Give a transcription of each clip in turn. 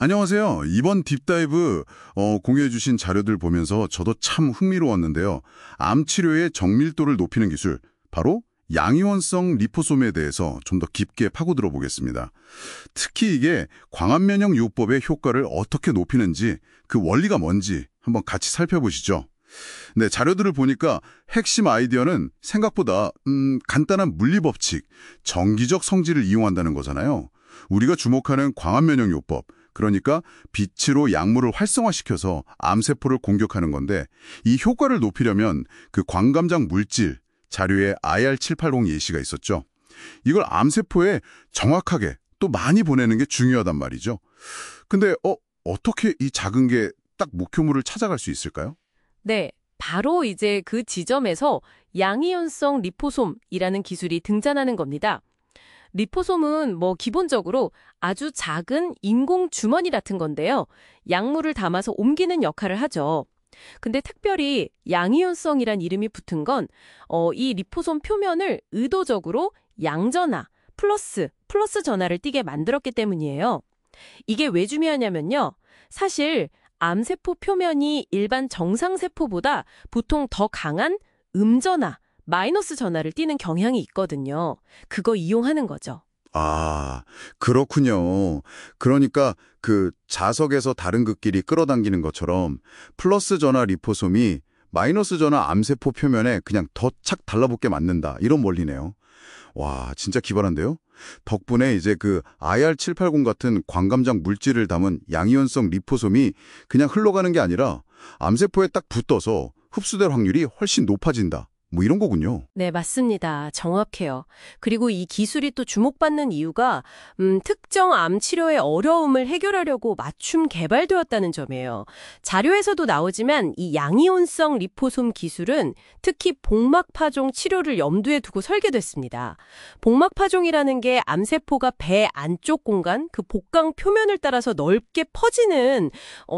안녕하세요. 이번 딥다이브 공유해 주신 자료들 보면서 저도 참 흥미로웠는데요. 암 치료의 정밀도를 높이는 기술, 바로 양이온성 리포솜에 대해서 좀 더 깊게 파고들어 보겠습니다. 특히 이게 광합면역 요법의 효과를 어떻게 높이는지, 그 원리가 뭔지 한번 같이 살펴보시죠. 네, 자료들을 보니까 핵심 아이디어는 생각보다 간단한 물리법칙, 정기적 성질을 이용한다는 거잖아요. 우리가 주목하는 광합면역 요법, 그러니까 빛으로 약물을 활성화시켜서 암세포를 공격하는 건데, 이 효과를 높이려면 그 광감장 물질, 자료에 IR780 예시가 있었죠. 이걸 암세포에 정확하게 또 많이 보내는 게 중요하단 말이죠. 근데 어떻게 이 작은 게 딱 목표물을 찾아갈 수 있을까요? 네, 바로 이제 그 지점에서 양이온성 리포솜이라는 기술이 등장하는 겁니다. 리포솜은 기본적으로 아주 작은 인공 주머니 같은 건데요. 약물을 담아서 옮기는 역할을 하죠. 근데 특별히 양이온성이란 이름이 붙은 건 이 리포솜 표면을 의도적으로 양전하, 플러스 전하를 띠게 만들었기 때문이에요. 이게 왜 중요하냐면요. 사실 암세포 표면이 일반 정상세포보다 보통 더 강한 음전하, 마이너스 전하를 띠는 경향이 있거든요. 그거 이용하는 거죠. 아, 그렇군요. 그러니까 그 자석에서 다른 극끼리 끌어당기는 것처럼 플러스 전화 리포솜이 마이너스 전화 암세포 표면에 그냥 더 착 달라붙게 만든다. 이런 원리네요. 와, 진짜 기발한데요? 덕분에 이제 그 IR780 같은 광감장 물질을 담은 양이온성 리포솜이 그냥 흘러가는 게 아니라 암세포에 딱 붙어서 흡수될 확률이 훨씬 높아진다. 뭐 이런 거군요. 네, 맞습니다. 정확해요. 그리고 이 기술이 또 주목받는 이유가 특정 암 치료의 어려움을 해결하려고 맞춤 개발되었다는 점이에요. 자료에서도 나오지만 이 양이온성 리포솜 기술은 특히 복막파종 치료를 염두에 두고 설계됐습니다. 복막파종이라는 게 암세포가 배 안쪽 공간, 그 복강 표면을 따라서 넓게 퍼지는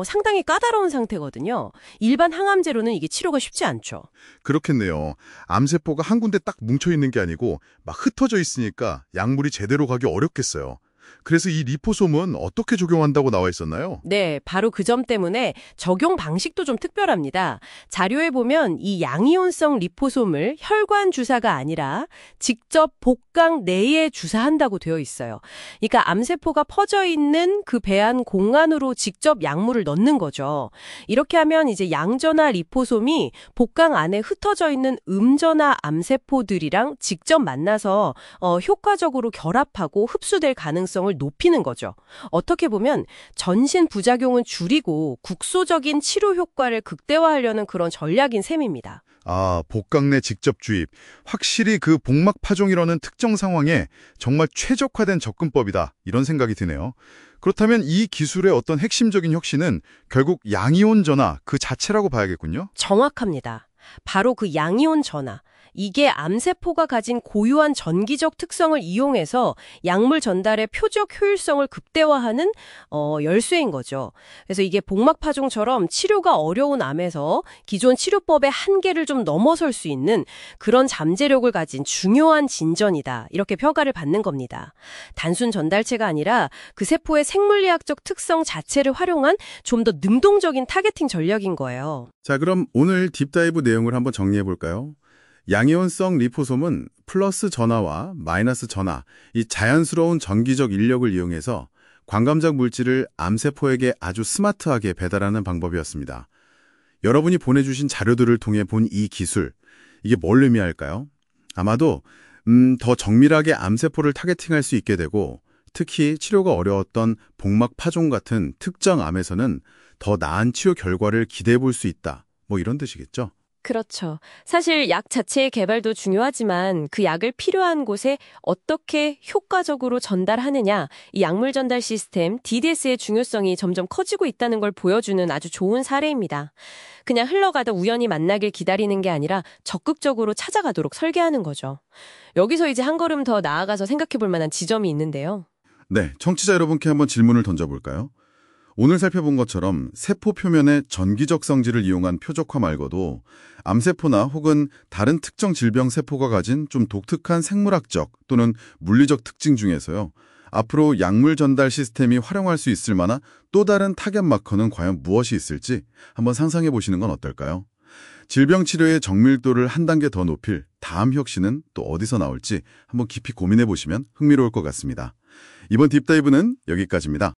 상당히 까다로운 상태거든요. 일반 항암제로는 이게 치료가 쉽지 않죠. 그렇겠네요. 암세포가 한 군데 딱 뭉쳐 있는 게 아니고 막 흩어져 있으니까 약물이 제대로 가기 어렵겠어요. 그래서 이 리포솜은 어떻게 적용한다고 나와 있었나요? 네, 바로 그 점 때문에 적용 방식도 좀 특별합니다. 자료에 보면 이 양이온성 리포솜을 혈관 주사가 아니라 직접 복강 내에 주사한다고 되어 있어요. 그러니까 암세포가 퍼져 있는 그 배안 공간으로 직접 약물을 넣는 거죠. 이렇게 하면 이제 양전하 리포솜이 복강 안에 흩어져 있는 음전하 암세포들이랑 직접 만나서 효과적으로 결합하고 흡수될 가능성을 높이는 거죠. 어떻게 보면 전신 부작용은 줄이고 국소적인 치료 효과를 극대화하려는 그런 전략인 셈입니다. 아, 복강 내 직접 주입. 확실히 그 복막 파종이라는 특정 상황에 정말 최적화된 접근법이다. 이런 생각이 드네요. 그렇다면 이 기술의 어떤 핵심적인 혁신은 결국 양이온 전화 그 자체라고 봐야겠군요. 정확합니다. 바로 그 양이온 전하. 이게 암세포가 가진 고유한 전기적 특성을 이용해서 약물 전달의 표적 효율성을 극대화하는 열쇠인 거죠. 그래서 이게 복막파종처럼 치료가 어려운 암에서 기존 치료법의 한계를 좀 넘어설 수 있는 그런 잠재력을 가진 중요한 진전이다. 이렇게 평가를 받는 겁니다. 단순 전달체가 아니라 그 세포의 생물리학적 특성 자체를 활용한 좀 더 능동적인 타겟팅 전략인 거예요. 자, 그럼 오늘 딥다이브 내용을 한번 정리해 볼까요? 양이온성 리포솜은 플러스 전하와 마이너스 전하, 이 자연스러운 전기적 인력을 이용해서 광감장 물질을 암세포에게 아주 스마트하게 배달하는 방법이었습니다. 여러분이 보내주신 자료들을 통해 본 이 기술, 이게 뭘 의미할까요? 아마도 더 정밀하게 암세포를 타겟팅할 수 있게 되고, 특히 치료가 어려웠던 복막 파종 같은 특정 암에서는 더 나은 치료 결과를 기대해 볼 수 있다. 뭐 이런 뜻이겠죠? 그렇죠. 사실 약 자체의 개발도 중요하지만 그 약을 필요한 곳에 어떻게 효과적으로 전달하느냐, 이 약물 전달 시스템 DDS의 중요성이 점점 커지고 있다는 걸 보여주는 아주 좋은 사례입니다. 그냥 흘러가다 우연히 만나길 기다리는 게 아니라 적극적으로 찾아가도록 설계하는 거죠. 여기서 이제 한 걸음 더 나아가서 생각해 볼 만한 지점이 있는데요. 네, 청취자 여러분께 한번 질문을 던져볼까요? 오늘 살펴본 것처럼 세포 표면의 전기적 성질을 이용한 표적화 말고도 암세포나 혹은 다른 특정 질병 세포가 가진 좀 독특한 생물학적 또는 물리적 특징 중에서요. 앞으로 약물 전달 시스템이 활용할 수 있을 만한 또 다른 타겟 마커는 과연 무엇이 있을지 한번 상상해 보시는 건 어떨까요? 질병 치료의 정밀도를 한 단계 더 높일 다음 혁신은 또 어디서 나올지 한번 깊이 고민해 보시면 흥미로울 것 같습니다. 이번 딥다이브는 여기까지입니다.